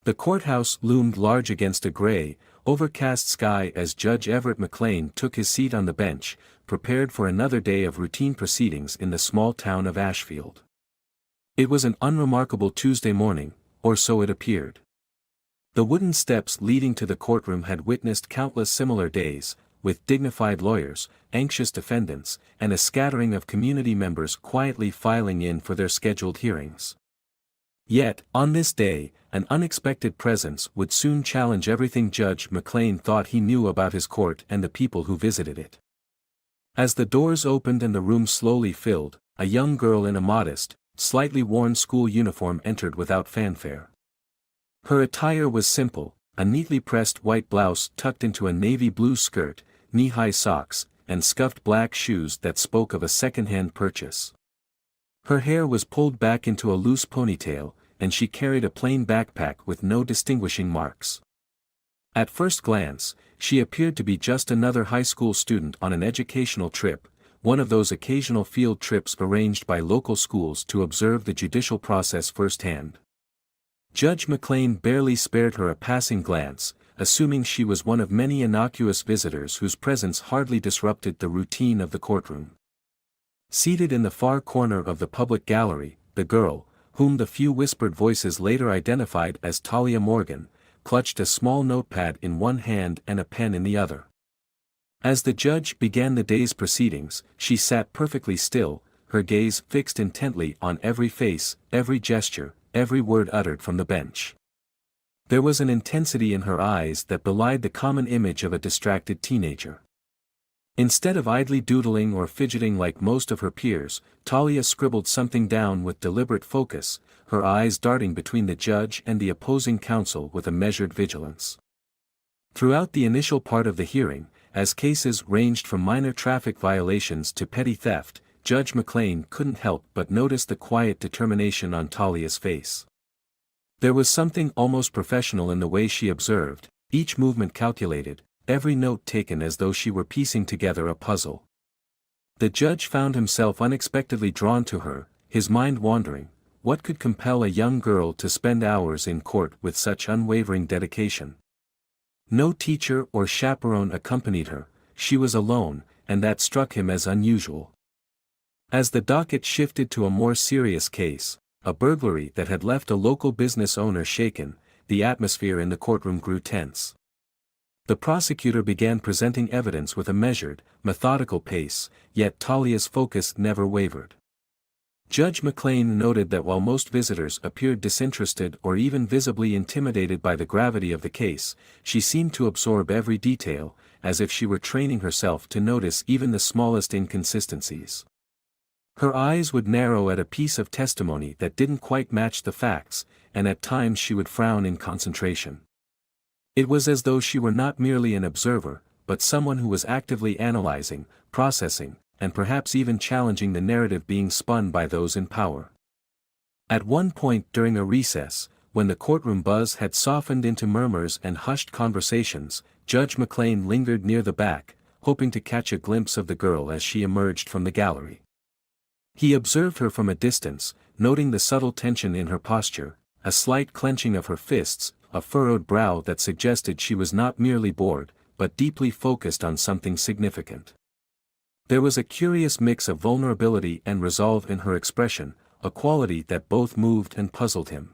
The courthouse loomed large against a gray, overcast sky as Judge Everett McLean took his seat on the bench, prepared for another day of routine proceedings in the small town of Ashfield. It was an unremarkable Tuesday morning, or so it appeared. The wooden steps leading to the courtroom had witnessed countless similar days, with dignified lawyers, anxious defendants, and a scattering of community members quietly filing in for their scheduled hearings. Yet, on this day, an unexpected presence would soon challenge everything Judge McLean thought he knew about his court and the people who visited it. As the doors opened and the room slowly filled, a young girl in a modest, slightly worn school uniform entered without fanfare. Her attire was simple, a neatly pressed white blouse tucked into a navy blue skirt, knee-high socks, and scuffed black shoes that spoke of a second-hand purchase. Her hair was pulled back into a loose ponytail, and she carried a plain backpack with no distinguishing marks. At first glance, she appeared to be just another high school student on an educational trip, one of those occasional field trips arranged by local schools to observe the judicial process firsthand. Judge McLean barely spared her a passing glance, assuming she was one of many innocuous visitors whose presence hardly disrupted the routine of the courtroom. Seated in the far corner of the public gallery, the girl, whom the few whispered voices later identified as Talia Morgan, clutched a small notepad in one hand and a pen in the other. As the judge began the day's proceedings, she sat perfectly still, her gaze fixed intently on every face, every gesture, every word uttered from the bench. There was an intensity in her eyes that belied the common image of a distracted teenager. Instead of idly doodling or fidgeting like most of her peers, Talia scribbled something down with deliberate focus, her eyes darting between the judge and the opposing counsel with a measured vigilance. Throughout the initial part of the hearing, as cases ranged from minor traffic violations to petty theft, Judge McLean couldn't help but notice the quiet determination on Talia's face. There was something almost professional in the way she observed, each movement calculated, every note taken as though she were piecing together a puzzle. The judge found himself unexpectedly drawn to her, his mind wandering, what could compel a young girl to spend hours in court with such unwavering dedication? No teacher or chaperone accompanied her, she was alone, and that struck him as unusual. As the docket shifted to a more serious case, a burglary that had left a local business owner shaken, the atmosphere in the courtroom grew tense. The prosecutor began presenting evidence with a measured, methodical pace, yet Talia's focus never wavered. Judge McLean noted that while most visitors appeared disinterested or even visibly intimidated by the gravity of the case, she seemed to absorb every detail, as if she were training herself to notice even the smallest inconsistencies. Her eyes would narrow at a piece of testimony that didn't quite match the facts, and at times she would frown in concentration. It was as though she were not merely an observer, but someone who was actively analyzing, processing, and perhaps even challenging the narrative being spun by those in power. At one point during a recess, when the courtroom buzz had softened into murmurs and hushed conversations, Judge McLean lingered near the back, hoping to catch a glimpse of the girl as she emerged from the gallery. He observed her from a distance, noting the subtle tension in her posture, a slight clenching of her fists, a furrowed brow that suggested she was not merely bored, but deeply focused on something significant. There was a curious mix of vulnerability and resolve in her expression, a quality that both moved and puzzled him.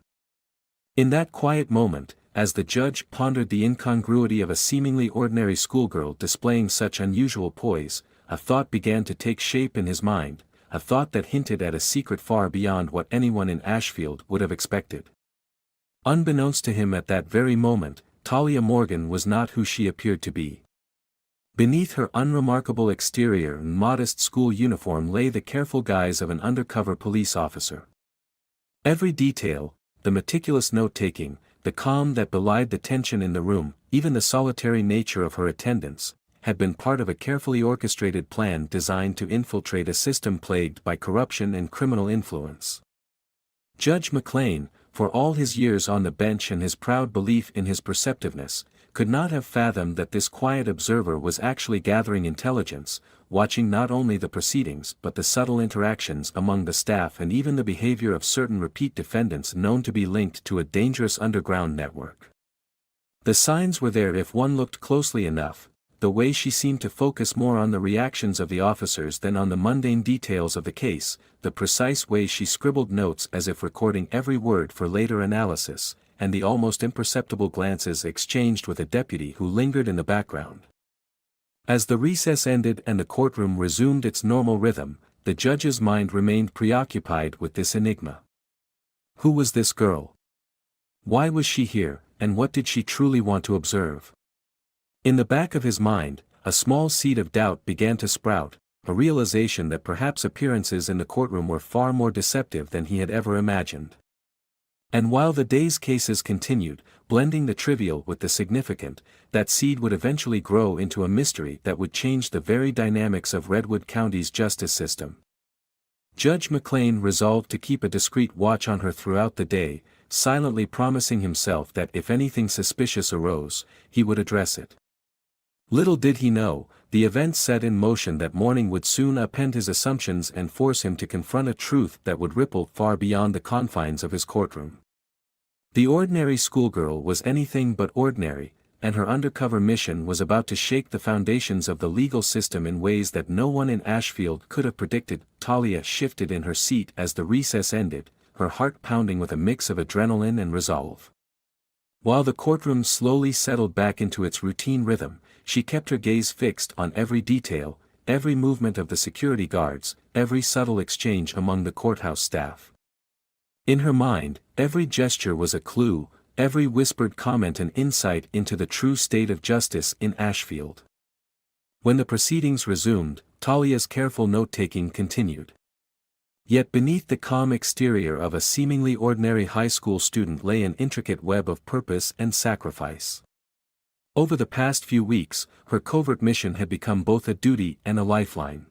In that quiet moment, as the judge pondered the incongruity of a seemingly ordinary schoolgirl displaying such unusual poise, a thought began to take shape in his mind, a thought that hinted at a secret far beyond what anyone in Ashfield would have expected. Unbeknownst to him at that very moment, Talia Morgan was not who she appeared to be. Beneath her unremarkable exterior and modest school uniform lay the careful guise of an undercover police officer. Every detail, the meticulous note-taking, the calm that belied the tension in the room, even the solitary nature of her attendance, had been part of a carefully orchestrated plan designed to infiltrate a system plagued by corruption and criminal influence. Judge McLean, for all his years on the bench and his proud belief in his perceptiveness, could not have fathomed that this quiet observer was actually gathering intelligence, watching not only the proceedings but the subtle interactions among the staff and even the behavior of certain repeat defendants known to be linked to a dangerous underground network. The signs were there if one looked closely enough. The way she seemed to focus more on the reactions of the officers than on the mundane details of the case, the precise way she scribbled notes as if recording every word for later analysis, and the almost imperceptible glances exchanged with a deputy who lingered in the background. As the recess ended and the courtroom resumed its normal rhythm, the judge's mind remained preoccupied with this enigma. Who was this girl? Why was she here, and what did she truly want to observe? In the back of his mind, a small seed of doubt began to sprout, a realization that perhaps appearances in the courtroom were far more deceptive than he had ever imagined. And while the day's cases continued, blending the trivial with the significant, that seed would eventually grow into a mystery that would change the very dynamics of Redwood County's justice system. Judge McLean resolved to keep a discreet watch on her throughout the day, silently promising himself that if anything suspicious arose, he would address it. Little did he know, the events set in motion that morning would soon upend his assumptions and force him to confront a truth that would ripple far beyond the confines of his courtroom. The ordinary schoolgirl was anything but ordinary, and her undercover mission was about to shake the foundations of the legal system in ways that no one in Ashfield could have predicted. Talia shifted in her seat as the recess ended, her heart pounding with a mix of adrenaline and resolve. While the courtroom slowly settled back into its routine rhythm, she kept her gaze fixed on every detail, every movement of the security guards, every subtle exchange among the courthouse staff. In her mind, every gesture was a clue, every whispered comment an insight into the true state of justice in Ashfield. When the proceedings resumed, Talia's careful note-taking continued. Yet beneath the calm exterior of a seemingly ordinary high school student lay an intricate web of purpose and sacrifice. Over the past few weeks, her covert mission had become both a duty and a lifeline.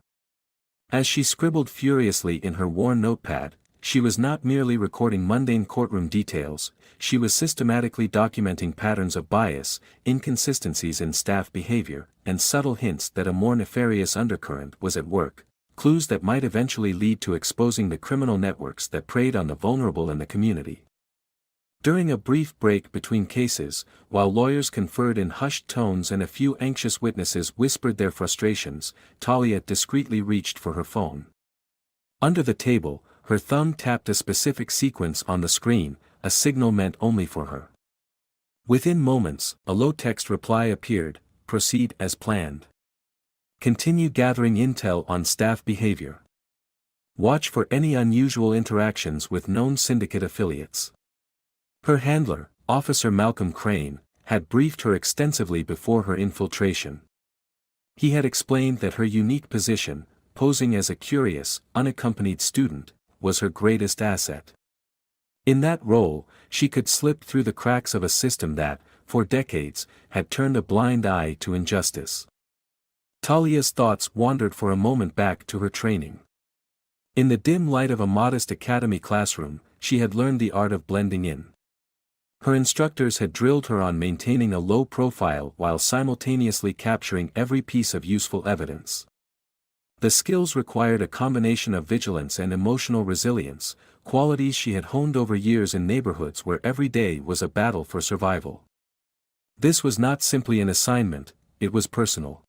As she scribbled furiously in her worn notepad, she was not merely recording mundane courtroom details, she was systematically documenting patterns of bias, inconsistencies in staff behavior, and subtle hints that a more nefarious undercurrent was at work, clues that might eventually lead to exposing the criminal networks that preyed on the vulnerable in the community. During a brief break between cases, while lawyers conferred in hushed tones and a few anxious witnesses whispered their frustrations, Talia discreetly reached for her phone. Under the table, her thumb tapped a specific sequence on the screen, a signal meant only for her. Within moments, a low-text reply appeared: "Proceed as planned. Continue gathering intel on staff behavior. Watch for any unusual interactions with known syndicate affiliates." Her handler, Officer Malcolm Crane, had briefed her extensively before her infiltration. He had explained that her unique position, posing as a curious, unaccompanied student, was her greatest asset. In that role, she could slip through the cracks of a system that, for decades, had turned a blind eye to injustice. Talia's thoughts wandered for a moment back to her training. In the dim light of a modest academy classroom, she had learned the art of blending in. Her instructors had drilled her on maintaining a low profile while simultaneously capturing every piece of useful evidence. The skills required a combination of vigilance and emotional resilience, qualities she had honed over years in neighborhoods where every day was a battle for survival. This was not simply an assignment, it was personal.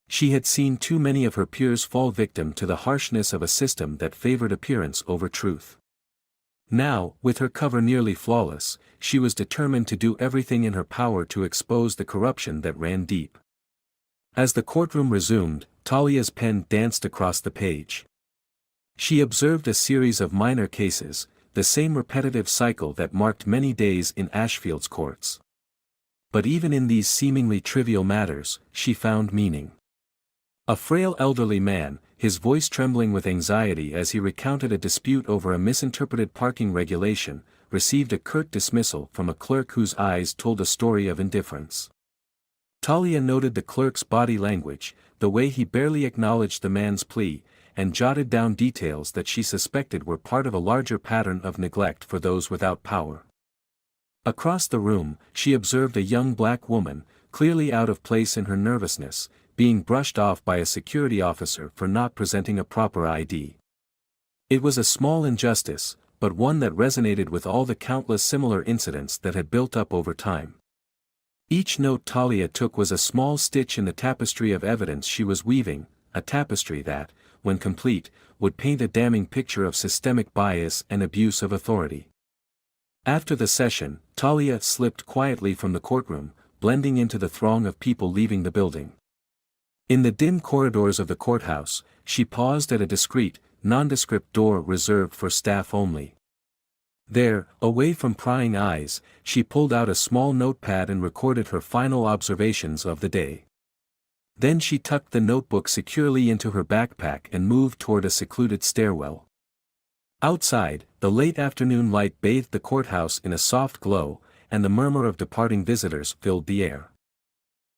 She had seen too many of her peers fall victim to the harshness of a system that favored appearance over truth. Now, with her cover nearly flawless, she was determined to do everything in her power to expose the corruption that ran deep. As the courtroom resumed, Talia's pen danced across the page. She observed a series of minor cases, the same repetitive cycle that marked many days in Ashfield's courts. But even in these seemingly trivial matters, she found meaning. A frail elderly man, his voice trembling with anxiety as he recounted a dispute over a misinterpreted parking regulation, received a curt dismissal from a clerk whose eyes told a story of indifference. Talia noted the clerk's body language, the way he barely acknowledged the man's plea, and jotted down details that she suspected were part of a larger pattern of neglect for those without power. Across the room, she observed a young black woman, clearly out of place in her nervousness, being brushed off by a security officer for not presenting a proper ID. It was a small injustice, but one that resonated with all the countless similar incidents that had built up over time. Each note Talia took was a small stitch in the tapestry of evidence she was weaving, a tapestry that, when complete, would paint a damning picture of systemic bias and abuse of authority. After the session, Talia slipped quietly from the courtroom, blending into the throng of people leaving the building. In the dim corridors of the courthouse, she paused at a discreet, nondescript door reserved for staff only. There, away from prying eyes, she pulled out a small notepad and recorded her final observations of the day. Then she tucked the notebook securely into her backpack and moved toward a secluded stairwell. Outside, the late afternoon light bathed the courthouse in a soft glow, and the murmur of departing visitors filled the air.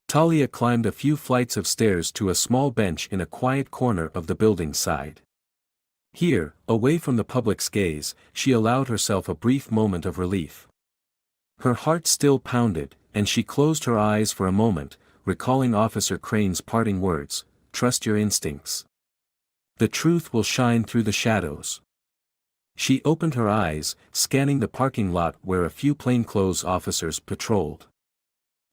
Talia climbed a few flights of stairs to a small bench in a quiet corner of the building's side. Here, away from the public's gaze, she allowed herself a brief moment of relief. Her heart still pounded, and she closed her eyes for a moment, recalling Officer Crane's parting words, "Trust your instincts. The truth will shine through the shadows." She opened her eyes, scanning the parking lot where a few plainclothes officers patrolled.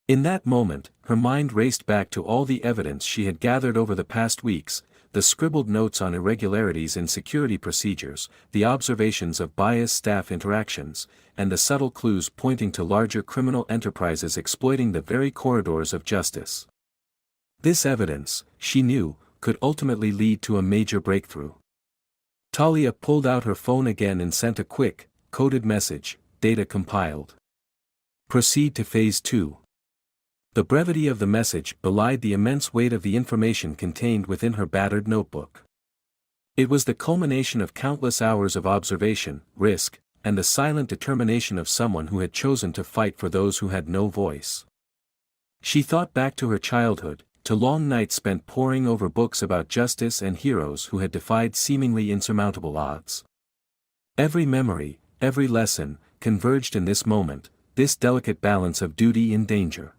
In that moment, her mind raced back to all the evidence she had gathered over the past weeks, the scribbled notes on irregularities in security procedures, the observations of biased staff interactions, and the subtle clues pointing to larger criminal enterprises exploiting the very corridors of justice. This evidence, she knew, could ultimately lead to a major breakthrough. Talia pulled out her phone again and sent a quick, coded message, "Data compiled. Proceed to Phase 2. The brevity of the message belied the immense weight of the information contained within her battered notebook. It was the culmination of countless hours of observation, risk, and the silent determination of someone who had chosen to fight for those who had no voice. She thought back to her childhood, to long nights spent poring over books about justice and heroes who had defied seemingly insurmountable odds. Every memory, every lesson, converged in this moment, this delicate balance of duty and danger.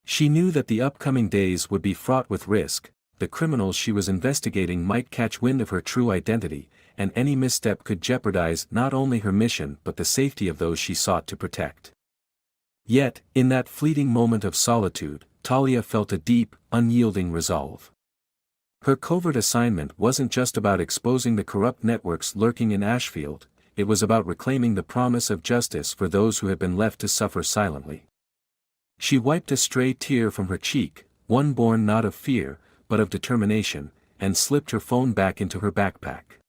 She knew that the upcoming days would be fraught with risk, the criminals she was investigating might catch wind of her true identity, and any misstep could jeopardize not only her mission but the safety of those she sought to protect. Yet, in that fleeting moment of solitude, Talia felt a deep, unyielding resolve. Her covert assignment wasn't just about exposing the corrupt networks lurking in Ashfield, it was about reclaiming the promise of justice for those who had been left to suffer silently. She wiped a stray tear from her cheek, one born not of fear, but of determination, and slipped her phone back into her backpack.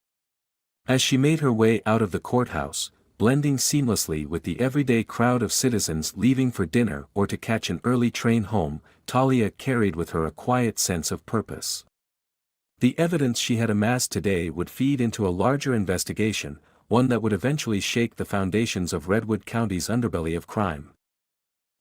As she made her way out of the courthouse, blending seamlessly with the everyday crowd of citizens leaving for dinner or to catch an early train home, Talia carried with her a quiet sense of purpose. The evidence she had amassed today would feed into a larger investigation, one that would eventually shake the foundations of Redwood County's underbelly of crime.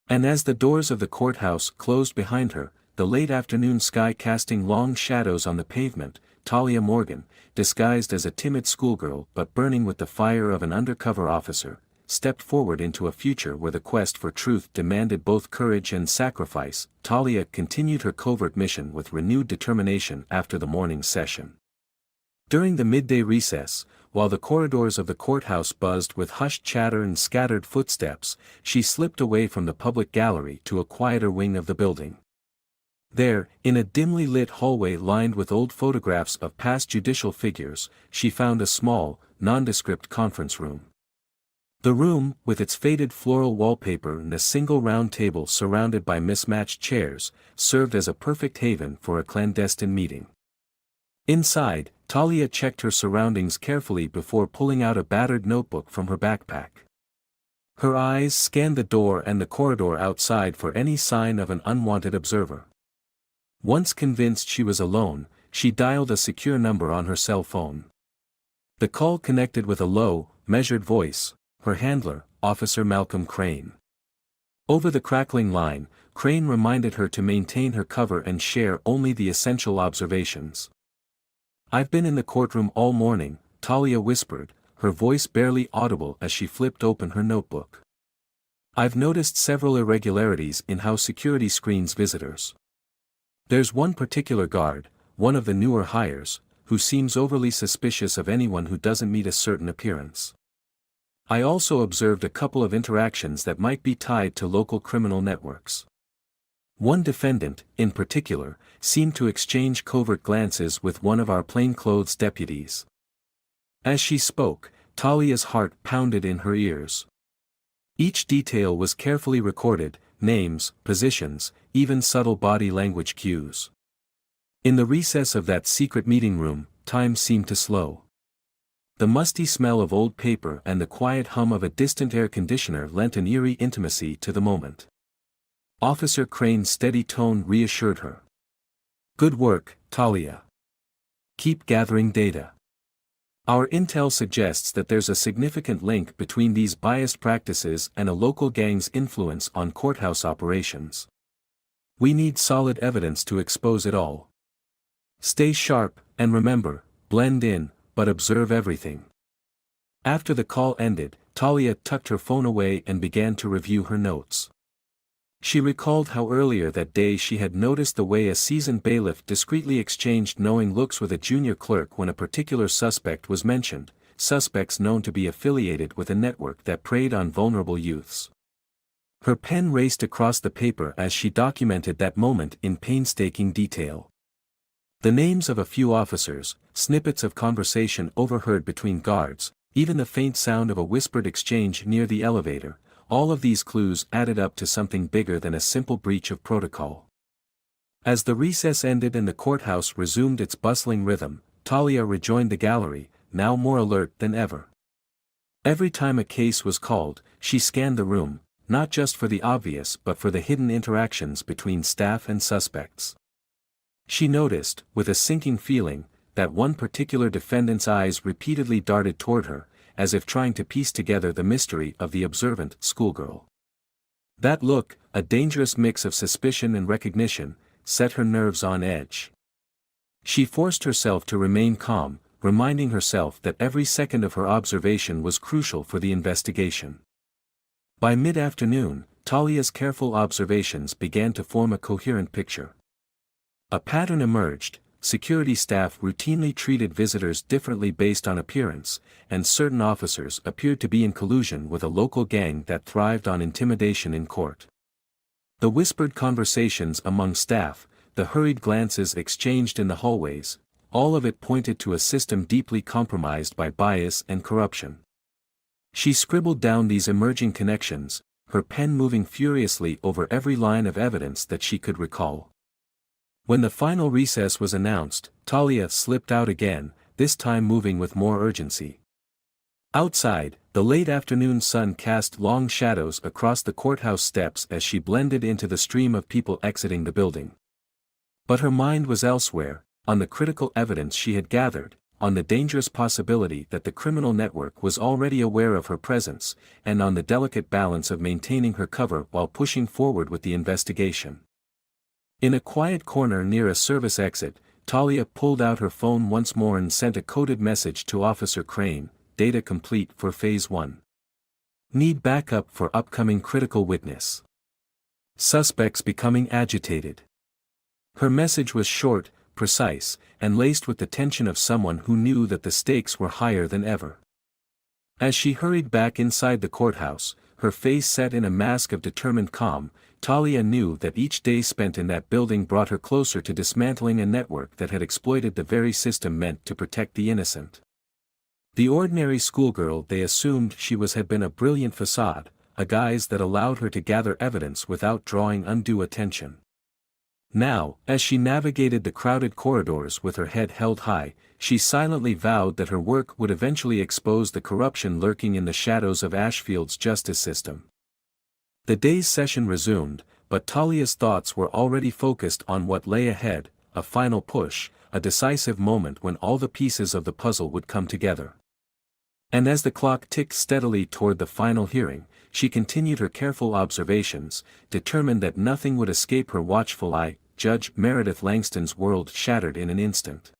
And as the doors of the courthouse closed behind her, the late afternoon sky casting long shadows on the pavement, Talia Morgan, disguised as a timid schoolgirl but burning with the fire of an undercover officer, stepped forward into a future where the quest for truth demanded both courage and sacrifice. Talia continued her covert mission with renewed determination after the morning session. During the midday recess, while the corridors of the courthouse buzzed with hushed chatter and scattered footsteps, she slipped away from the public gallery to a quieter wing of the building. There, in a dimly lit hallway lined with old photographs of past judicial figures, she found a small, nondescript conference room. The room, with its faded floral wallpaper and a single round table surrounded by mismatched chairs, served as a perfect haven for a clandestine meeting. Inside, Talia checked her surroundings carefully before pulling out a battered notebook from her backpack. Her eyes scanned the door and the corridor outside for any sign of an unwanted observer. Once convinced she was alone, she dialed a secure number on her cell phone. The call connected with a low, measured voice, her handler, Officer Malcolm Crane. Over the crackling line, Crane reminded her to maintain her cover and share only the essential observations. "I've been in the courtroom all morning," Talia whispered, her voice barely audible as she flipped open her notebook. I've noticed several irregularities in how security screens visitors. There's one particular guard, one of the newer hires, who seems overly suspicious of anyone who doesn't meet a certain appearance. I also observed a couple of interactions that might be tied to local criminal networks. One defendant, in particular, seemed to exchange covert glances with one of our plainclothes deputies. As she spoke, Talia's heart pounded in her ears. Each detail was carefully recorded, names, positions, even subtle body language cues. In the recess of that secret meeting room, time seemed to slow. The musty smell of old paper and the quiet hum of a distant air conditioner lent an eerie intimacy to the moment. Officer Crane's steady tone reassured her. "Good work, Talia. Keep gathering data. Our intel suggests that there's a significant link between these biased practices and a local gang's influence on courthouse operations. We need solid evidence to expose it all. Stay sharp, and remember, blend in, but observe everything." After the call ended, Talia tucked her phone away and began to review her notes. She recalled how earlier that day she had noticed the way a seasoned bailiff discreetly exchanged knowing looks with a junior clerk when a particular suspect was mentioned, suspects known to be affiliated with a network that preyed on vulnerable youths. Her pen raced across the paper as she documented that moment in painstaking detail. The names of a few officers, snippets of conversation overheard between guards, even the faint sound of a whispered exchange near the elevator, all of these clues added up to something bigger than a simple breach of protocol. As the recess ended and the courthouse resumed its bustling rhythm, Talia rejoined the gallery, now more alert than ever. Every time a case was called, she scanned the room, not just for the obvious but for the hidden interactions between staff and suspects. She noticed, with a sinking feeling, that one particular defendant's eyes repeatedly darted toward her, as if trying to piece together the mystery of the observant schoolgirl. That look, a dangerous mix of suspicion and recognition, set her nerves on edge. She forced herself to remain calm, reminding herself that every second of her observation was crucial for the investigation. By mid-afternoon, Talia's careful observations began to form a coherent picture. A pattern emerged. Security staff routinely treated visitors differently based on appearance, and certain officers appeared to be in collusion with a local gang that thrived on intimidation in court. The whispered conversations among staff, the hurried glances exchanged in the hallways, all of it pointed to a system deeply compromised by bias and corruption. She scribbled down these emerging connections, her pen moving furiously over every line of evidence that she could recall. When the final recess was announced, Talia slipped out again, this time moving with more urgency. Outside, the late afternoon sun cast long shadows across the courthouse steps as she blended into the stream of people exiting the building. But her mind was elsewhere, on the critical evidence she had gathered, on the dangerous possibility that the criminal network was already aware of her presence, and on the delicate balance of maintaining her cover while pushing forward with the investigation. In a quiet corner near a service exit, Talia pulled out her phone once more and sent a coded message to Officer Crane, "Data complete for Phase 1. Need backup for upcoming critical witness. Suspects becoming agitated." Her message was short, precise, and laced with the tension of someone who knew that the stakes were higher than ever. As she hurried back inside the courthouse, her face set in a mask of determined calm, Talia knew that each day spent in that building brought her closer to dismantling a network that had exploited the very system meant to protect the innocent. The ordinary schoolgirl they assumed she was had been a brilliant facade, a guise that allowed her to gather evidence without drawing undue attention. Now, as she navigated the crowded corridors with her head held high, she silently vowed that her work would eventually expose the corruption lurking in the shadows of Ashfield's justice system. The day's session resumed, but Talia's thoughts were already focused on what lay ahead, a final push, a decisive moment when all the pieces of the puzzle would come together. And as the clock ticked steadily toward the final hearing, she continued her careful observations, determined that nothing would escape her watchful eye. Judge Meredith Langston's world shattered in an instant.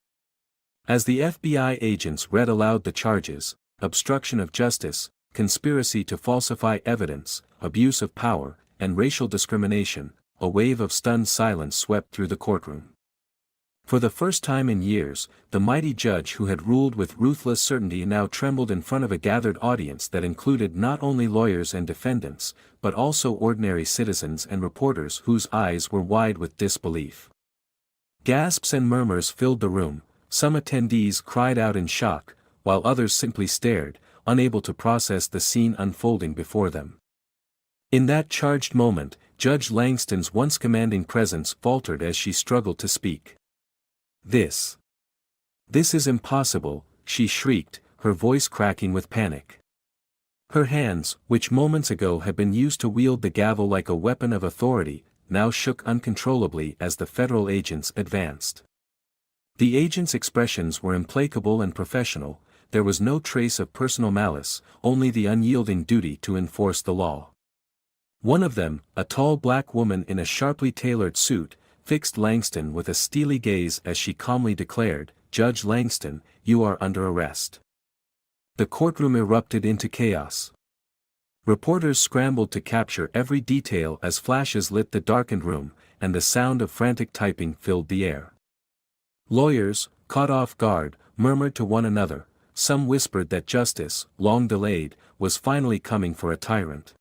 As the FBI agents read aloud the charges, obstruction of justice, conspiracy to falsify evidence, abuse of power, and racial discrimination, a wave of stunned silence swept through the courtroom. For the first time in years, the mighty judge who had ruled with ruthless certainty now trembled in front of a gathered audience that included not only lawyers and defendants, but also ordinary citizens and reporters whose eyes were wide with disbelief. Gasps and murmurs filled the room, some attendees cried out in shock, while others simply stared, unable to process the scene unfolding before them. In that charged moment, Judge Langston's once commanding presence faltered as she struggled to speak. This is impossible," she shrieked, her voice cracking with panic. Her hands, which moments ago had been used to wield the gavel like a weapon of authority, now shook uncontrollably as the federal agents advanced. The agents' expressions were implacable and professional, there was no trace of personal malice, only the unyielding duty to enforce the law. One of them, a tall black woman in a sharply tailored suit, fixed Langston with a steely gaze as she calmly declared, "Judge Langston, you are under arrest." The courtroom erupted into chaos. Reporters scrambled to capture every detail as flashes lit the darkened room, and the sound of frantic typing filled the air. Lawyers, caught off guard, murmured to one another, some whispered that justice, long delayed, was finally coming for a tyrant.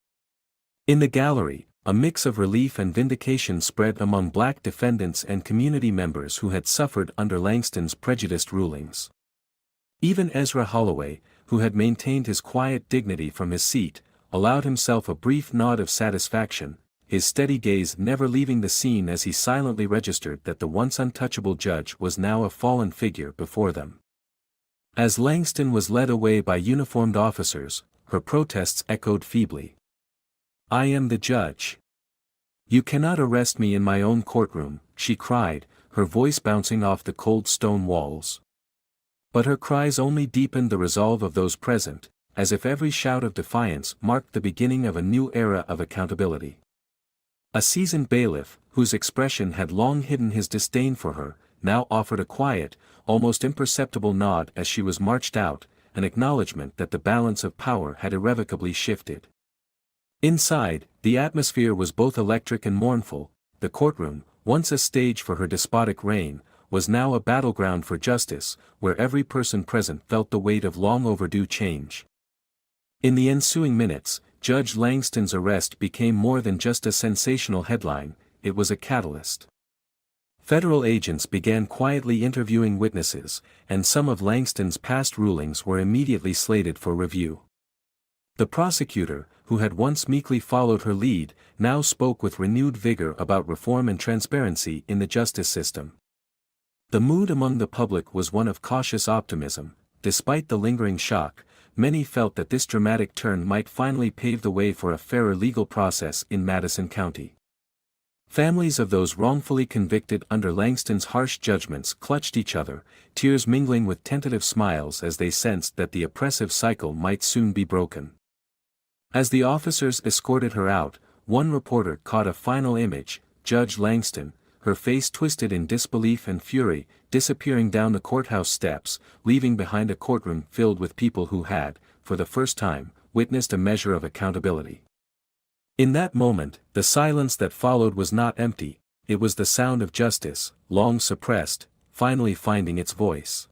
In the gallery, a mix of relief and vindication spread among black defendants and community members who had suffered under Langston's prejudiced rulings. Even Ezra Holloway, who had maintained his quiet dignity from his seat, allowed himself a brief nod of satisfaction, his steady gaze never leaving the scene as he silently registered that the once untouchable judge was now a fallen figure before them. As Langston was led away by uniformed officers, her protests echoed feebly. "I am the judge. You cannot arrest me in my own courtroom," she cried, her voice bouncing off the cold stone walls. But her cries only deepened the resolve of those present, as if every shout of defiance marked the beginning of a new era of accountability. A seasoned bailiff, whose expression had long hidden his disdain for her, now offered a quiet, almost imperceptible nod as she was marched out, an acknowledgement that the balance of power had irrevocably shifted. Inside, the atmosphere was both electric and mournful. The courtroom, once a stage for her despotic reign, was now a battleground for justice, where every person present felt the weight of long overdue change. In the ensuing minutes, Judge Langston's arrest became more than just a sensational headline, it was a catalyst. Federal agents began quietly interviewing witnesses, and some of Langston's past rulings were immediately slated for review. The prosecutor, who had once meekly followed her lead, now spoke with renewed vigor about reform and transparency in the justice system. The mood among the public was one of cautious optimism. Despite the lingering shock, many felt that this dramatic turn might finally pave the way for a fairer legal process in Madison County. Families of those wrongfully convicted under Langston's harsh judgments clutched each other, tears mingling with tentative smiles as they sensed that the oppressive cycle might soon be broken. As the officers escorted her out, one reporter caught a final image, Judge Langston, her face twisted in disbelief and fury, disappearing down the courthouse steps, leaving behind a courtroom filled with people who had, for the first time, witnessed a measure of accountability. In that moment, the silence that followed was not empty, it was the sound of justice, long suppressed, finally finding its voice.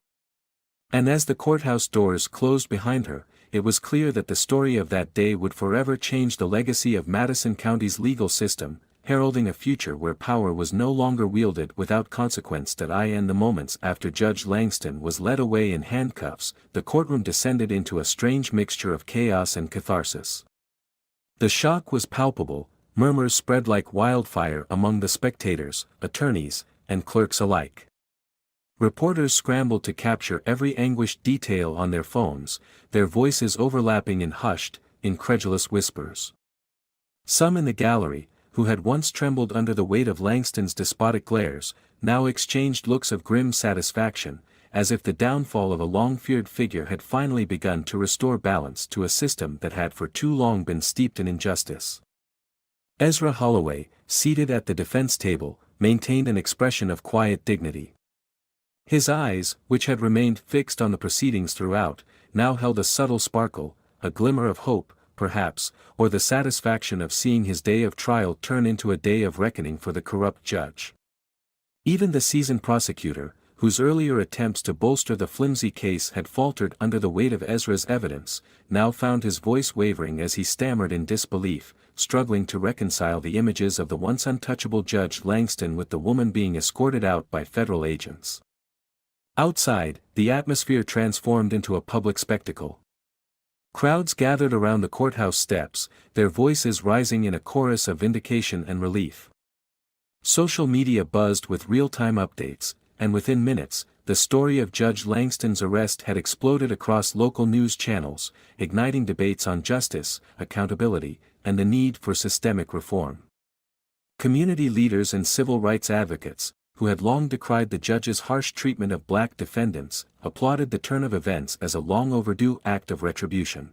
And as the courthouse doors closed behind her, it was clear that the story of that day would forever change the legacy of Madison County's legal system, heralding a future where power was no longer wielded without consequence. In the moments after Judge Langston was led away in handcuffs, the courtroom descended into a strange mixture of chaos and catharsis. The shock was palpable, murmurs spread like wildfire among the spectators, attorneys, and clerks alike. Reporters scrambled to capture every anguished detail on their phones, their voices overlapping in hushed, incredulous whispers. Some in the gallery, who had once trembled under the weight of Langston's despotic glares, now exchanged looks of grim satisfaction, as if the downfall of a long-feared figure had finally begun to restore balance to a system that had for too long been steeped in injustice. Ezra Holloway, seated at the defense table, maintained an expression of quiet dignity. His eyes, which had remained fixed on the proceedings throughout, now held a subtle sparkle, a glimmer of hope, perhaps, or the satisfaction of seeing his day of trial turn into a day of reckoning for the corrupt judge. Even the seasoned prosecutor, whose earlier attempts to bolster the flimsy case had faltered under the weight of Ezra's evidence, now found his voice wavering as he stammered in disbelief, struggling to reconcile the images of the once untouchable Judge Langston with the woman being escorted out by federal agents. Outside, the atmosphere transformed into a public spectacle. Crowds gathered around the courthouse steps, their voices rising in a chorus of vindication and relief. Social media buzzed with real-time updates, and within minutes, the story of Judge Langston's arrest had exploded across local news channels, igniting debates on justice, accountability, and the need for systemic reform. Community leaders and civil rights advocates, who had long decried the judge's harsh treatment of black defendants, applauded the turn of events as a long-overdue act of retribution.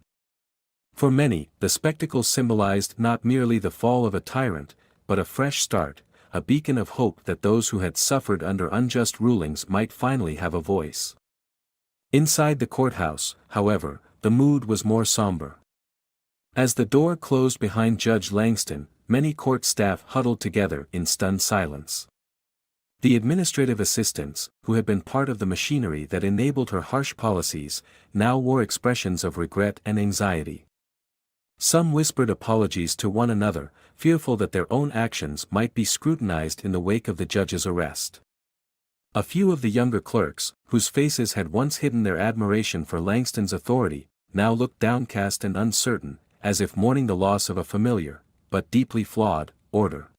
For many, the spectacle symbolized not merely the fall of a tyrant, but a fresh start, a beacon of hope that those who had suffered under unjust rulings might finally have a voice. Inside the courthouse, however, the mood was more somber. As the door closed behind Judge Langston, many court staff huddled together in stunned silence. The administrative assistants, who had been part of the machinery that enabled her harsh policies, now wore expressions of regret and anxiety. Some whispered apologies to one another, fearful that their own actions might be scrutinized in the wake of the judge's arrest. A few of the younger clerks, whose faces had once hidden their admiration for Langston's authority, now looked downcast and uncertain, as if mourning the loss of a familiar, but deeply flawed, order.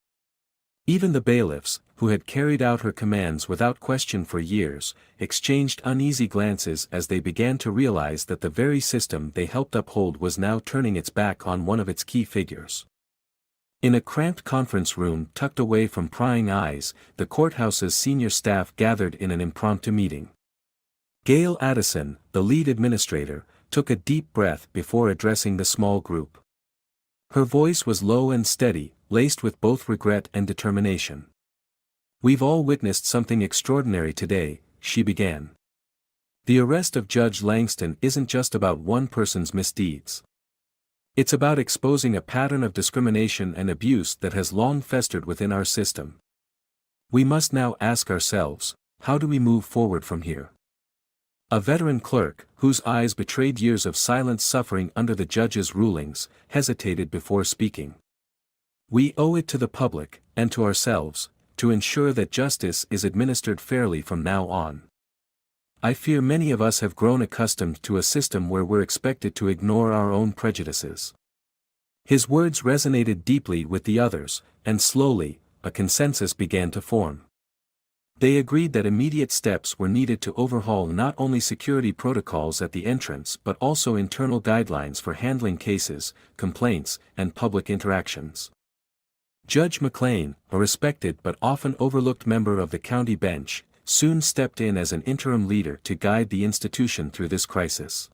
Even the bailiffs, who had carried out her commands without question for years, exchanged uneasy glances as they began to realize that the very system they helped uphold was now turning its back on one of its key figures. In a cramped conference room tucked away from prying eyes, the courthouse's senior staff gathered in an impromptu meeting. Gail Addison, the lead administrator, took a deep breath before addressing the small group. Her voice was low and steady, laced with both regret and determination. "We've all witnessed something extraordinary today," she began. "The arrest of Judge Langston isn't just about one person's misdeeds. It's about exposing a pattern of discrimination and abuse that has long festered within our system. We must now ask ourselves, how do we move forward from here?" A veteran clerk, whose eyes betrayed years of silent suffering under the judge's rulings, hesitated before speaking. "We owe it to the public, and to ourselves, to ensure that justice is administered fairly from now on. I fear many of us have grown accustomed to a system where we're expected to ignore our own prejudices." His words resonated deeply with the others, and slowly, a consensus began to form. They agreed that immediate steps were needed to overhaul not only security protocols at the entrance but also internal guidelines for handling cases, complaints, and public interactions. Judge McLean, a respected but often overlooked member of the county bench, soon stepped in as an interim leader to guide the institution through this crisis.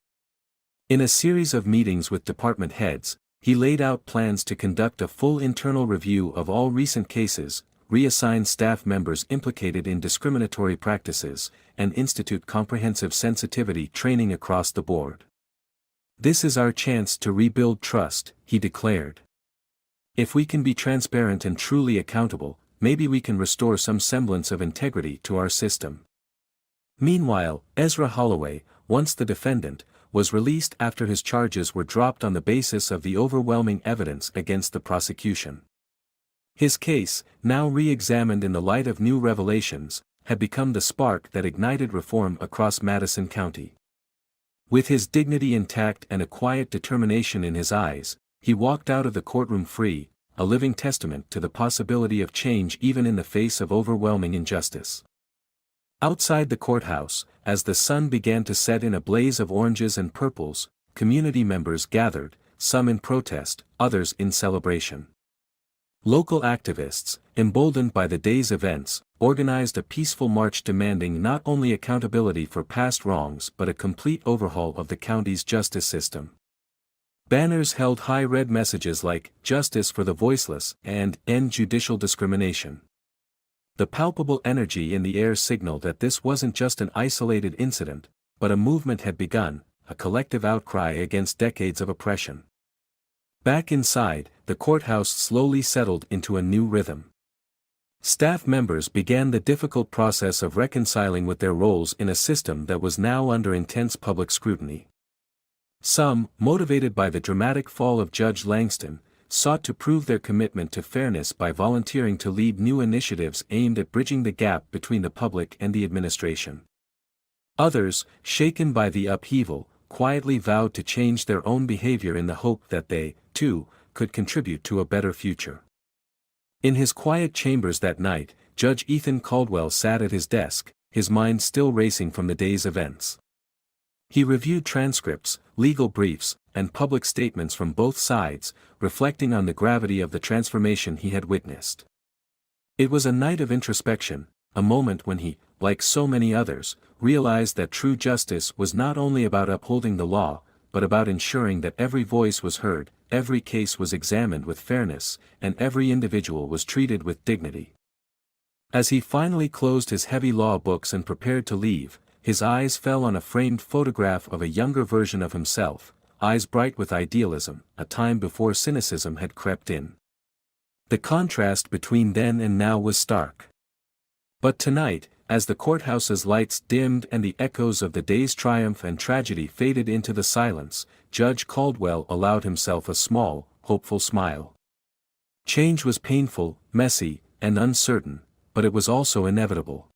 In a series of meetings with department heads, he laid out plans to conduct a full internal review of all recent cases, reassign staff members implicated in discriminatory practices, and institute comprehensive sensitivity training across the board. "This is our chance to rebuild trust," he declared. "If we can be transparent and truly accountable, maybe we can restore some semblance of integrity to our system." Meanwhile, Ezra Holloway, once the defendant, was released after his charges were dropped on the basis of the overwhelming evidence against the prosecution. His case, now re-examined in the light of new revelations, had become the spark that ignited reform across Madison County. With his dignity intact and a quiet determination in his eyes, he walked out of the courtroom free, a living testament to the possibility of change even in the face of overwhelming injustice. Outside the courthouse, as the sun began to set in a blaze of oranges and purples, community members gathered, some in protest, others in celebration. Local activists, emboldened by the day's events, organized a peaceful march demanding not only accountability for past wrongs but a complete overhaul of the county's justice system. Banners held high red messages like "Justice for the Voiceless" and "End Judicial Discrimination." The palpable energy in the air signaled that this wasn't just an isolated incident, but a movement had begun, a collective outcry against decades of oppression. Back inside, the courthouse slowly settled into a new rhythm. Staff members began the difficult process of reconciling with their roles in a system that was now under intense public scrutiny. Some, motivated by the dramatic fall of Judge Langston, sought to prove their commitment to fairness by volunteering to lead new initiatives aimed at bridging the gap between the public and the administration. Others, shaken by the upheaval, quietly vowed to change their own behavior in the hope that they, too, could contribute to a better future. In his quiet chambers that night, Judge Ethan Caldwell sat at his desk, his mind still racing from the day's events. He reviewed transcripts, legal briefs, and public statements from both sides, reflecting on the gravity of the transformation he had witnessed. It was a night of introspection, a moment when he, like so many others, realized that true justice was not only about upholding the law, but about ensuring that every voice was heard, every case was examined with fairness, and every individual was treated with dignity. As he finally closed his heavy law books and prepared to leave, his eyes fell on a framed photograph of a younger version of himself, eyes bright with idealism, a time before cynicism had crept in. The contrast between then and now was stark. But tonight, as the courthouse's lights dimmed and the echoes of the day's triumph and tragedy faded into the silence, Judge Caldwell allowed himself a small, hopeful smile. Change was painful, messy, and uncertain, but it was also inevitable.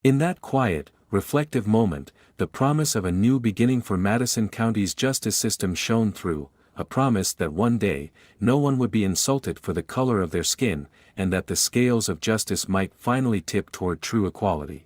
In that quiet, reflective moment, the promise of a new beginning for Madison County's justice system shone through, a promise that one day, no one would be insulted for the color of their skin, and that the scales of justice might finally tip toward true equality.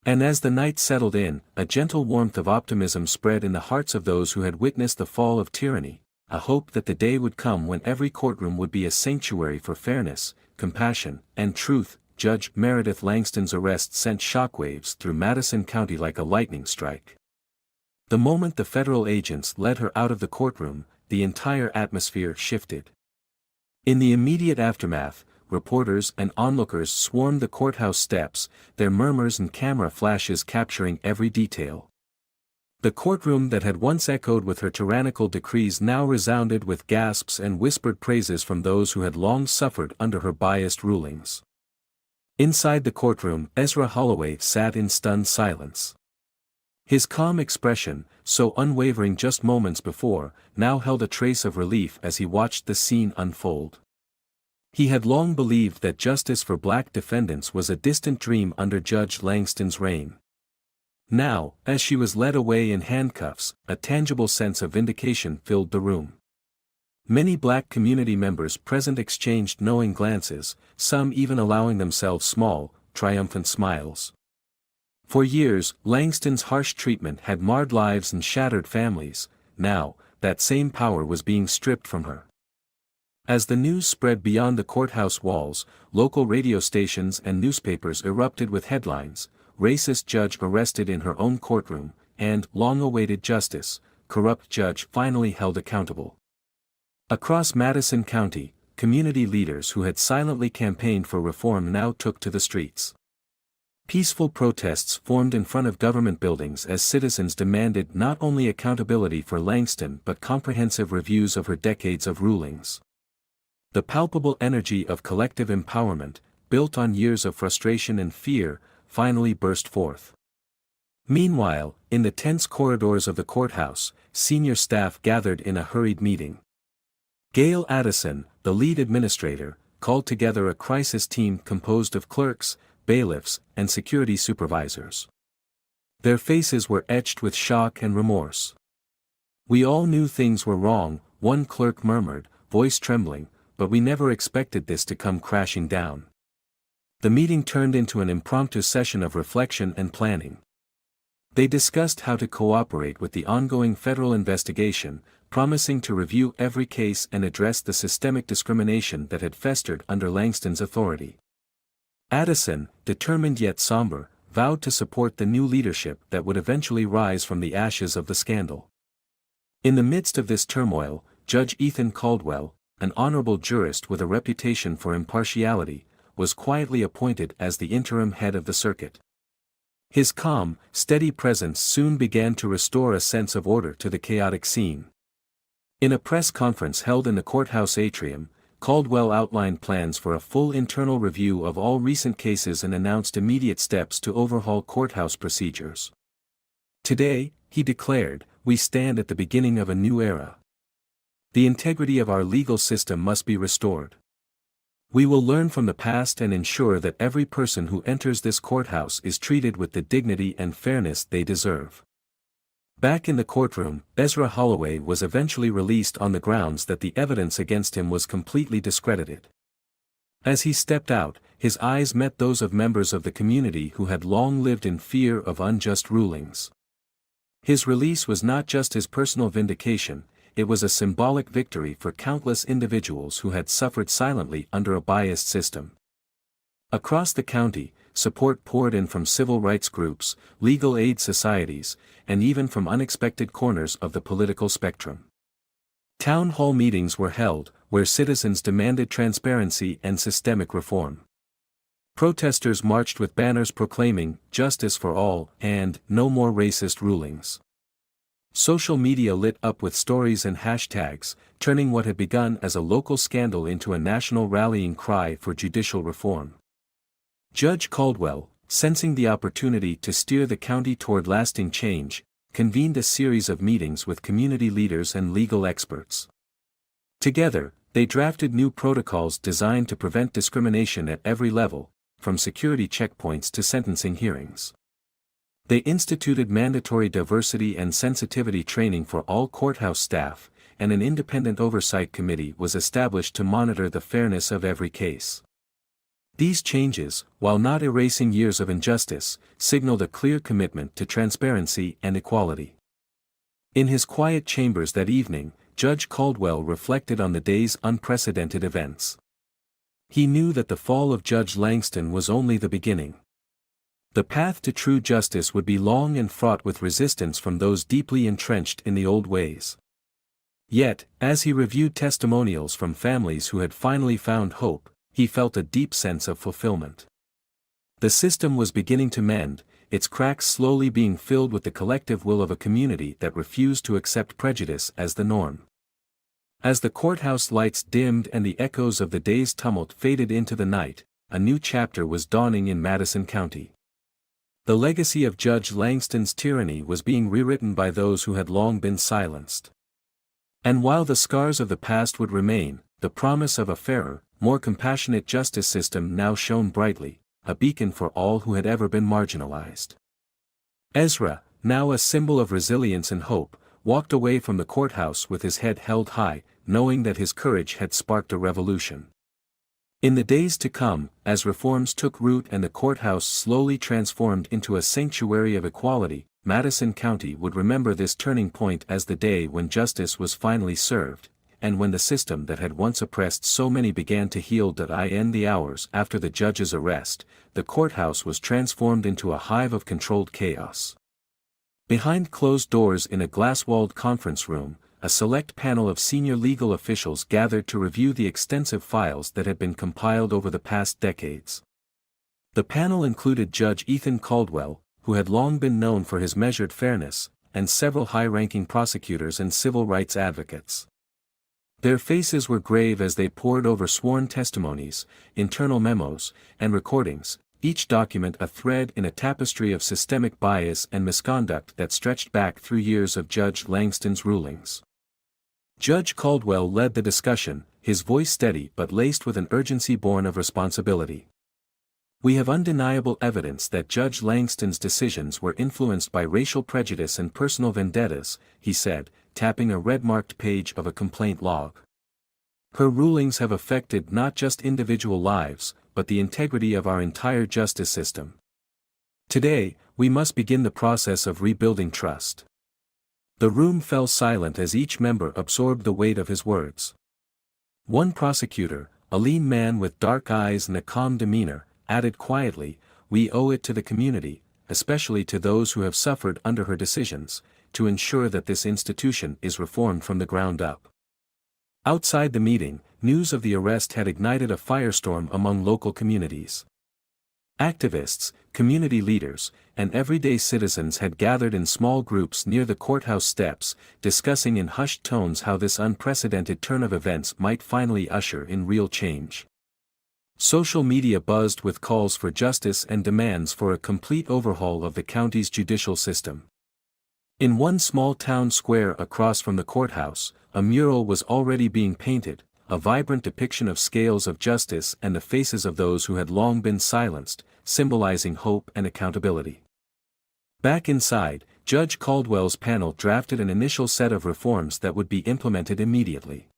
And as the night settled in, a gentle warmth of optimism spread in the hearts of those who had witnessed the fall of tyranny, a hope that the day would come when every courtroom would be a sanctuary for fairness, compassion, and truth. Judge Meredith Langston's arrest sent shockwaves through Madison County like a lightning strike. The moment the federal agents led her out of the courtroom, the entire atmosphere shifted. In the immediate aftermath, reporters and onlookers swarmed the courthouse steps, their murmurs and camera flashes capturing every detail. The courtroom that had once echoed with her tyrannical decrees now resounded with gasps and whispered praises from those who had long suffered under her biased rulings. Inside the courtroom, Ezra Holloway sat in stunned silence. His calm expression, so unwavering just moments before, now held a trace of relief as he watched the scene unfold. He had long believed that justice for black defendants was a distant dream under Judge Langston's reign. Now, as she was led away in handcuffs, a tangible sense of vindication filled the room. Many black community members present exchanged knowing glances, some even allowing themselves small, triumphant smiles. For years, Langston's harsh treatment had marred lives and shattered families. Now, that same power was being stripped from her. As the news spread beyond the courthouse walls, local radio stations and newspapers erupted with headlines: "Racist judge arrested in her own courtroom," and "Long-awaited justice, corrupt judge finally held accountable." Across Madison County, community leaders who had silently campaigned for reform now took to the streets. Peaceful protests formed in front of government buildings as citizens demanded not only accountability for Langston but comprehensive reviews of her decades of rulings. The palpable energy of collective empowerment, built on years of frustration and fear, finally burst forth. Meanwhile, in the tense corridors of the courthouse, senior staff gathered in a hurried meeting. Gail Addison, the lead administrator, called together a crisis team composed of clerks, bailiffs, and security supervisors. Their faces were etched with shock and remorse. "We all knew things were wrong," one clerk murmured, voice trembling, "but we never expected this to come crashing down." The meeting turned into an impromptu session of reflection and planning. They discussed how to cooperate with the ongoing federal investigation, promising to review every case and address the systemic discrimination that had festered under Langston's authority. Addison, determined yet somber, vowed to support the new leadership that would eventually rise from the ashes of the scandal. In the midst of this turmoil, Judge Ethan Caldwell, an honorable jurist with a reputation for impartiality, was quietly appointed as the interim head of the circuit. His calm, steady presence soon began to restore a sense of order to the chaotic scene. In a press conference held in the courthouse atrium, Caldwell outlined plans for a full internal review of all recent cases and announced immediate steps to overhaul courthouse procedures. Today, he declared, we stand at the beginning of a new era. The integrity of our legal system must be restored. We will learn from the past and ensure that every person who enters this courthouse is treated with the dignity and fairness they deserve. Back in the courtroom, Ezra Holloway was eventually released on the grounds that the evidence against him was completely discredited. As he stepped out, his eyes met those of members of the community who had long lived in fear of unjust rulings. His release was not just his personal vindication, it was a symbolic victory for countless individuals who had suffered silently under a biased system. Across the county, support poured in from civil rights groups, legal aid societies, and even from unexpected corners of the political spectrum. Town hall meetings were held, where citizens demanded transparency and systemic reform. Protesters marched with banners proclaiming, "Justice for all," and "No more racist rulings." Social media lit up with stories and hashtags, turning what had begun as a local scandal into a national rallying cry for judicial reform. Judge Caldwell, sensing the opportunity to steer the county toward lasting change, convened a series of meetings with community leaders and legal experts. Together, they drafted new protocols designed to prevent discrimination at every level, from security checkpoints to sentencing hearings. They instituted mandatory diversity and sensitivity training for all courthouse staff, and an independent oversight committee was established to monitor the fairness of every case. These changes, while not erasing years of injustice, signaled a clear commitment to transparency and equality. In his quiet chambers that evening, Judge Caldwell reflected on the day's unprecedented events. He knew that the fall of Judge Langston was only the beginning. The path to true justice would be long and fraught with resistance from those deeply entrenched in the old ways. Yet, as he reviewed testimonials from families who had finally found hope, he felt a deep sense of fulfillment. The system was beginning to mend, its cracks slowly being filled with the collective will of a community that refused to accept prejudice as the norm. As the courthouse lights dimmed and the echoes of the day's tumult faded into the night, a new chapter was dawning in Madison County. The legacy of Judge Langston's tyranny was being rewritten by those who had long been silenced. And while the scars of the past would remain, the promise of a fairer, more compassionate justice system now shone brightly, a beacon for all who had ever been marginalized. Ezra, now a symbol of resilience and hope, walked away from the courthouse with his head held high, knowing that his courage had sparked a revolution. In the days to come, as reforms took root and the courthouse slowly transformed into a sanctuary of equality, Madison County would remember this turning point as the day when justice was finally served, and when the system that had once oppressed so many began to heal. In the hours after the judge's arrest, the courthouse was transformed into a hive of controlled chaos. Behind closed doors in a glass-walled conference room, a select panel of senior legal officials gathered to review the extensive files that had been compiled over the past decades. The panel included Judge Ethan Caldwell, who had long been known for his measured fairness, and several high-ranking prosecutors and civil rights advocates. Their faces were grave as they pored over sworn testimonies, internal memos, and recordings, each document a thread in a tapestry of systemic bias and misconduct that stretched back through years of Judge Langston's rulings. Judge Caldwell led the discussion, his voice steady but laced with an urgency born of responsibility. "We have undeniable evidence that Judge Langston's decisions were influenced by racial prejudice and personal vendettas," he said, tapping a red-marked page of a complaint log. "Her rulings have affected not just individual lives, but the integrity of our entire justice system. Today, we must begin the process of rebuilding trust." The room fell silent as each member absorbed the weight of his words. One prosecutor, a lean man with dark eyes and a calm demeanor, added quietly, "We owe it to the community, especially to those who have suffered under her decisions, to ensure that this institution is reformed from the ground up." Outside the meeting, news of the arrest had ignited a firestorm among local communities. Activists, community leaders, and everyday citizens had gathered in small groups near the courthouse steps, discussing in hushed tones how this unprecedented turn of events might finally usher in real change. Social media buzzed with calls for justice and demands for a complete overhaul of the county's judicial system. In one small town square across from the courthouse, a mural was already being painted, a vibrant depiction of scales of justice and the faces of those who had long been silenced, symbolizing hope and accountability. Back inside, Judge Caldwell's panel drafted an initial set of reforms that would be implemented immediately.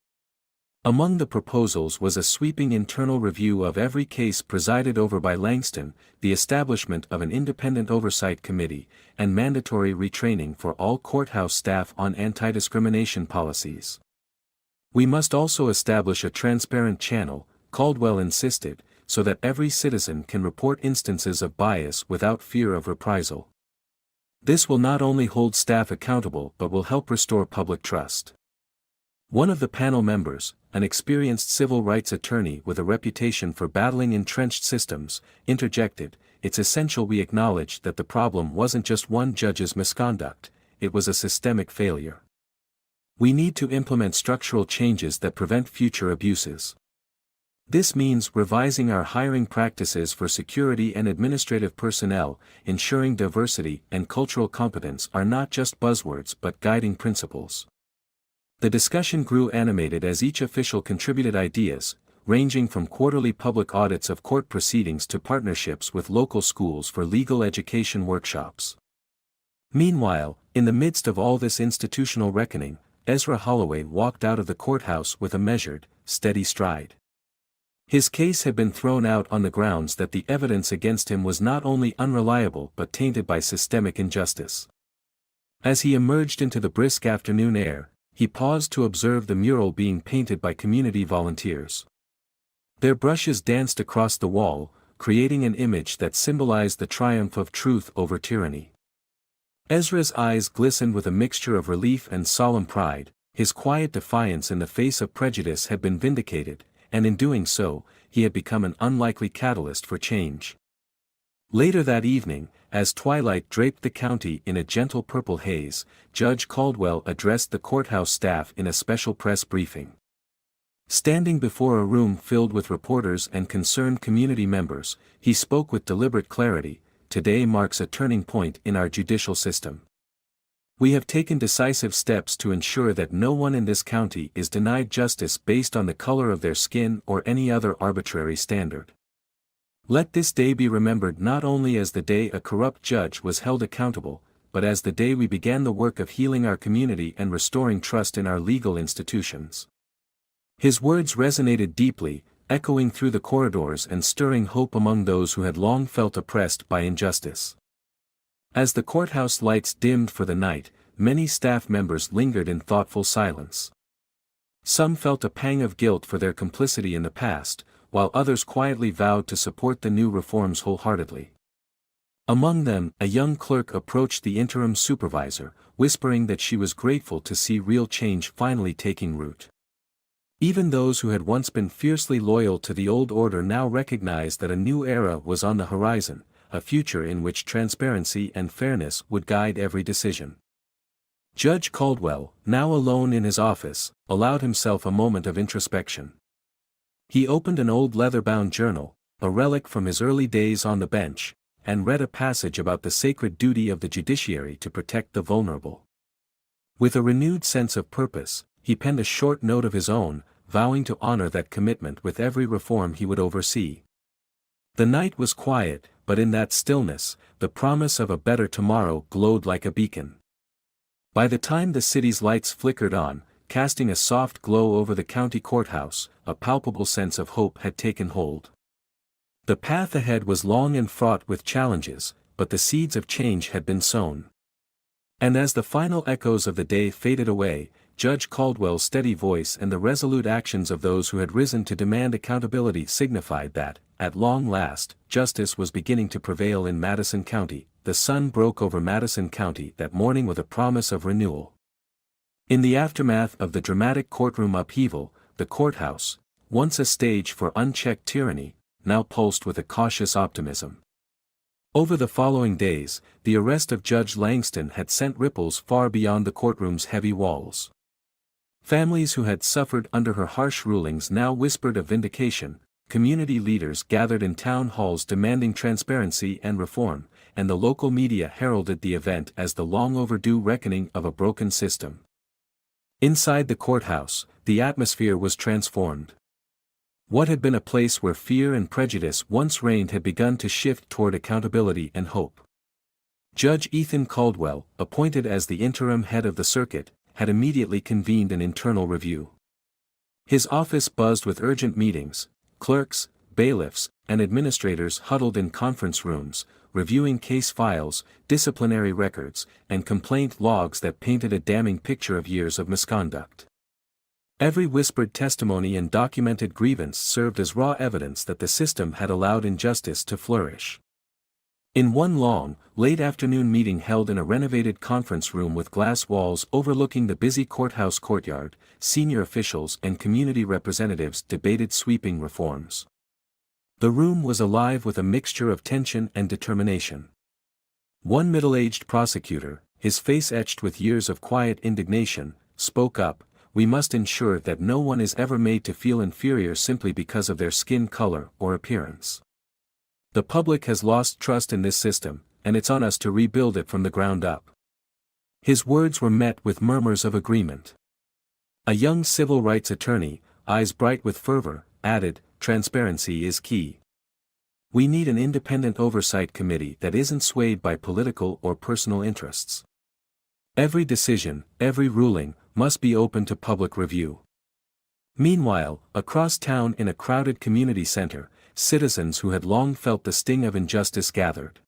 Among the proposals was a sweeping internal review of every case presided over by Langston, the establishment of an independent oversight committee, and mandatory retraining for all courthouse staff on anti-discrimination policies. "We must also establish a transparent channel," Caldwell insisted, "so that every citizen can report instances of bias without fear of reprisal. This will not only hold staff accountable but will help restore public trust." One of the panel members, an experienced civil rights attorney with a reputation for battling entrenched systems, interjected, "It's essential we acknowledge that the problem wasn't just one judge's misconduct, it was a systemic failure. We need to implement structural changes that prevent future abuses. This means revising our hiring practices for security and administrative personnel, ensuring diversity and cultural competence are not just buzzwords but guiding principles." The discussion grew animated as each official contributed ideas, ranging from quarterly public audits of court proceedings to partnerships with local schools for legal education workshops. Meanwhile, in the midst of all this institutional reckoning, Ezra Holloway walked out of the courthouse with a measured, steady stride. His case had been thrown out on the grounds that the evidence against him was not only unreliable but tainted by systemic injustice. As he emerged into the brisk afternoon air, he paused to observe the mural being painted by community volunteers. Their brushes danced across the wall, creating an image that symbolized the triumph of truth over tyranny. Ezra's eyes glistened with a mixture of relief and solemn pride. His quiet defiance in the face of prejudice had been vindicated, and in doing so, he had become an unlikely catalyst for change. Later that evening, as twilight draped the county in a gentle purple haze, Judge Caldwell addressed the courthouse staff in a special press briefing. Standing before a room filled with reporters and concerned community members, he spoke with deliberate clarity. "Today marks a turning point in our judicial system. We have taken decisive steps to ensure that no one in this county is denied justice based on the color of their skin or any other arbitrary standard. Let this day be remembered not only as the day a corrupt judge was held accountable, but as the day we began the work of healing our community and restoring trust in our legal institutions." His words resonated deeply, echoing through the corridors and stirring hope among those who had long felt oppressed by injustice. As the courthouse lights dimmed for the night, many staff members lingered in thoughtful silence. Some felt a pang of guilt for their complicity in the past, while others quietly vowed to support the new reforms wholeheartedly. Among them, a young clerk approached the interim supervisor, whispering that she was grateful to see real change finally taking root. Even those who had once been fiercely loyal to the old order now recognized that a new era was on the horizon, a future in which transparency and fairness would guide every decision. Judge Caldwell, now alone in his office, allowed himself a moment of introspection. He opened an old leather-bound journal, a relic from his early days on the bench, and read a passage about the sacred duty of the judiciary to protect the vulnerable. With a renewed sense of purpose, he penned a short note of his own, vowing to honor that commitment with every reform he would oversee. The night was quiet, but in that stillness, the promise of a better tomorrow glowed like a beacon. By the time the city's lights flickered on, casting a soft glow over the county courthouse, a palpable sense of hope had taken hold. The path ahead was long and fraught with challenges, but the seeds of change had been sown. And as the final echoes of the day faded away, Judge Caldwell's steady voice and the resolute actions of those who had risen to demand accountability signified that, at long last, justice was beginning to prevail in Madison County. The sun broke over Madison County that morning with a promise of renewal. In the aftermath of the dramatic courtroom upheaval, the courthouse, once a stage for unchecked tyranny, now pulsed with a cautious optimism. Over the following days, the arrest of Judge Langston had sent ripples far beyond the courtroom's heavy walls. Families who had suffered under her harsh rulings now whispered of vindication, community leaders gathered in town halls demanding transparency and reform, and the local media heralded the event as the long-overdue reckoning of a broken system. Inside the courthouse, the atmosphere was transformed. What had been a place where fear and prejudice once reigned had begun to shift toward accountability and hope. Judge Ethan Caldwell, appointed as the interim head of the circuit, had immediately convened an internal review. His office buzzed with urgent meetings, clerks, bailiffs, and administrators huddled in conference rooms, reviewing case files, disciplinary records, and complaint logs that painted a damning picture of years of misconduct. Every whispered testimony and documented grievance served as raw evidence that the system had allowed injustice to flourish. In one long, late-afternoon meeting held in a renovated conference room with glass walls overlooking the busy courthouse courtyard, senior officials and community representatives debated sweeping reforms. The room was alive with a mixture of tension and determination. One middle-aged prosecutor, his face etched with years of quiet indignation, spoke up, "We must ensure that no one is ever made to feel inferior simply because of their skin color or appearance. The public has lost trust in this system, and it's on us to rebuild it from the ground up." His words were met with murmurs of agreement. A young civil rights attorney, eyes bright with fervor, added, "Transparency is key. We need an independent oversight committee that isn't swayed by political or personal interests. Every decision, every ruling, must be open to public review." Meanwhile, across town in a crowded community center, citizens who had long felt the sting of injustice gathered.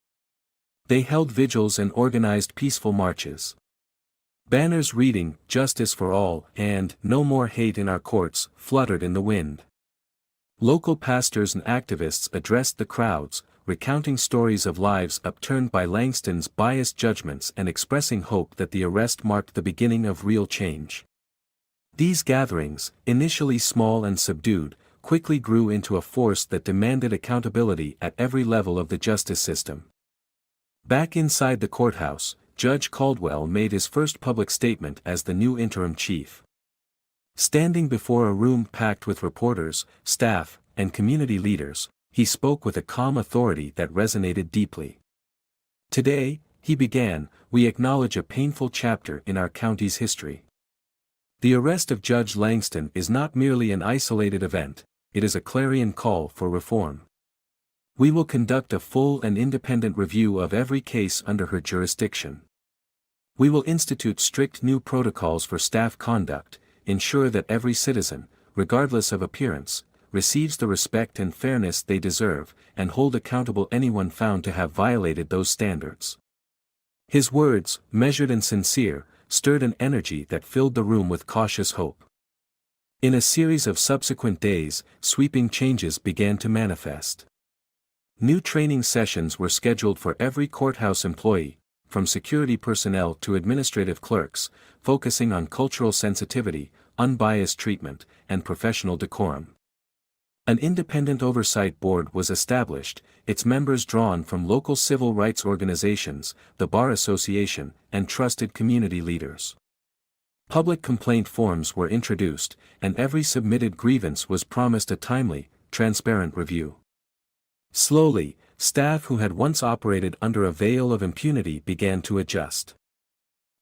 They held vigils and organized peaceful marches. Banners reading, "Justice for all," and "No more hate in our courts," fluttered in the wind. Local pastors and activists addressed the crowds, recounting stories of lives upturned by Langston's biased judgments and expressing hope that the arrest marked the beginning of real change. These gatherings, initially small and subdued, quickly grew into a force that demanded accountability at every level of the justice system. Back inside the courthouse, Judge Caldwell made his first public statement as the new interim chief. Standing before a room packed with reporters, staff, and community leaders, he spoke with a calm authority that resonated deeply. "Today," he began, "we acknowledge a painful chapter in our county's history. The arrest of Judge Langston is not merely an isolated event, it is a clarion call for reform. We will conduct a full and independent review of every case under her jurisdiction. We will institute strict new protocols for staff conduct, ensure that every citizen, regardless of appearance, receives the respect and fairness they deserve, and hold accountable anyone found to have violated those standards." His words, measured and sincere, stirred an energy that filled the room with cautious hope. In a series of subsequent days, sweeping changes began to manifest. New training sessions were scheduled for every courthouse employee, from security personnel to administrative clerks, focusing on cultural sensitivity, unbiased treatment, and professional decorum. An independent oversight board was established, its members drawn from local civil rights organizations, the Bar Association, and trusted community leaders. Public complaint forms were introduced, and every submitted grievance was promised a timely, transparent review. Slowly, staff who had once operated under a veil of impunity began to adjust.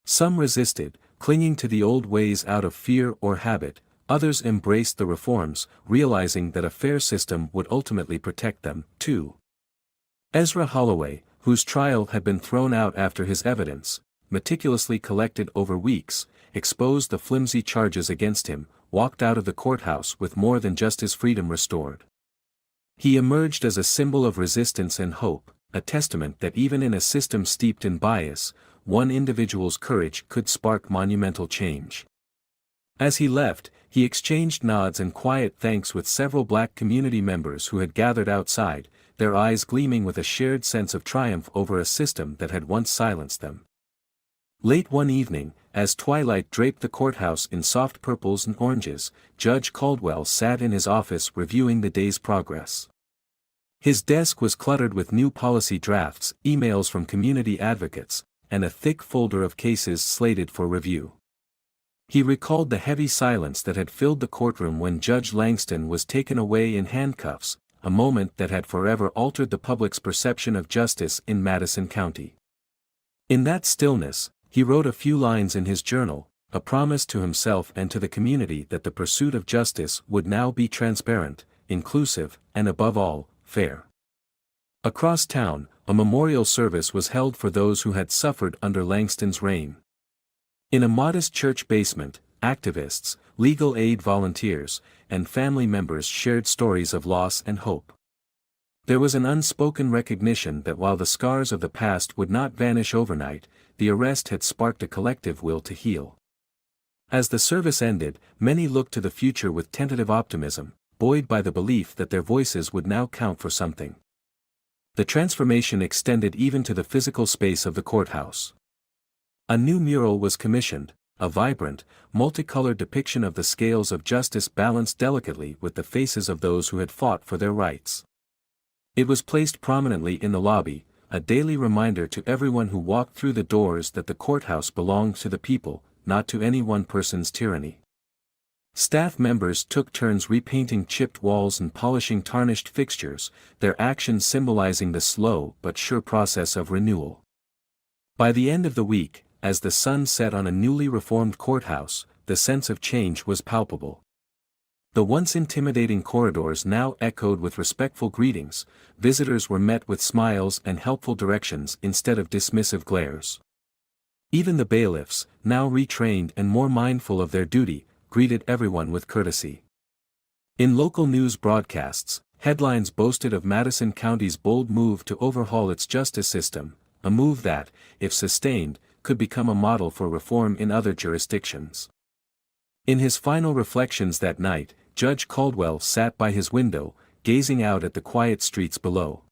Some resisted, clinging to the old ways out of fear or habit. Others embraced the reforms, realizing that a fair system would ultimately protect them, too. Ezra Holloway, whose trial had been thrown out after his evidence, meticulously collected over weeks, exposed the flimsy charges against him, walked out of the courthouse with more than just his freedom restored. He emerged as a symbol of resistance and hope, a testament that even in a system steeped in bias, one individual's courage could spark monumental change. As he left, he exchanged nods and quiet thanks with several black community members who had gathered outside, their eyes gleaming with a shared sense of triumph over a system that had once silenced them. Late one evening, as twilight draped the courthouse in soft purples and oranges, Judge Caldwell sat in his office reviewing the day's progress. His desk was cluttered with new policy drafts, emails from community advocates, and a thick folder of cases slated for review. He recalled the heavy silence that had filled the courtroom when Judge Langston was taken away in handcuffs, a moment that had forever altered the public's perception of justice in Madison County. In that stillness, he wrote a few lines in his journal, a promise to himself and to the community that the pursuit of justice would now be transparent, inclusive, and above all, fair. Across town, a memorial service was held for those who had suffered under Langston's reign. In a modest church basement, activists, legal aid volunteers, and family members shared stories of loss and hope. There was an unspoken recognition that while the scars of the past would not vanish overnight, the arrest had sparked a collective will to heal. As the service ended, many looked to the future with tentative optimism, buoyed by the belief that their voices would now count for something. The transformation extended even to the physical space of the courthouse. A new mural was commissioned, a vibrant, multicolored depiction of the scales of justice balanced delicately with the faces of those who had fought for their rights. It was placed prominently in the lobby, a daily reminder to everyone who walked through the doors that the courthouse belonged to the people, not to any one person's tyranny. Staff members took turns repainting chipped walls and polishing tarnished fixtures, their actions symbolizing the slow but sure process of renewal. By the end of the week, as the sun set on a newly reformed courthouse, the sense of change was palpable. The once intimidating corridors now echoed with respectful greetings, visitors were met with smiles and helpful directions instead of dismissive glares. Even the bailiffs, now retrained and more mindful of their duty, greeted everyone with courtesy. In local news broadcasts, headlines boasted of Madison County's bold move to overhaul its justice system, a move that, if sustained, could become a model for reform in other jurisdictions. In his final reflections that night, Judge Caldwell sat by his window, gazing out at the quiet streets below.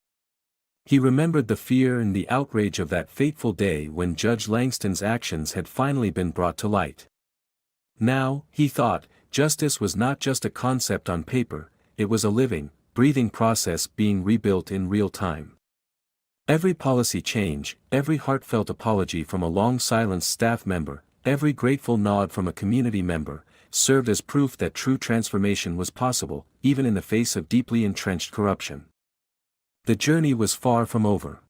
He remembered the fear and the outrage of that fateful day when Judge Langston's actions had finally been brought to light. Now, he thought, justice was not just a concept on paper, it was a living, breathing process being rebuilt in real time. Every policy change, every heartfelt apology from a long-silenced staff member, every grateful nod from a community member, served as proof that true transformation was possible, even in the face of deeply entrenched corruption. The journey was far from over.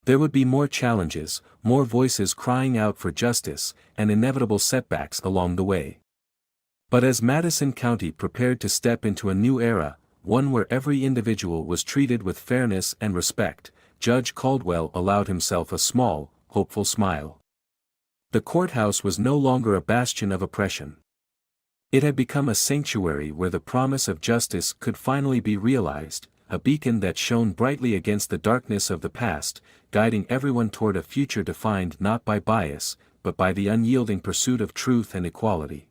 There would be more challenges, more voices crying out for justice, and inevitable setbacks along the way. But as Madison County prepared to step into a new era, one where every individual was treated with fairness and respect, Judge Caldwell allowed himself a small, hopeful smile. The courthouse was no longer a bastion of oppression. It had become a sanctuary where the promise of justice could finally be realized, a beacon that shone brightly against the darkness of the past, guiding everyone toward a future defined not by bias, but by the unyielding pursuit of truth and equality.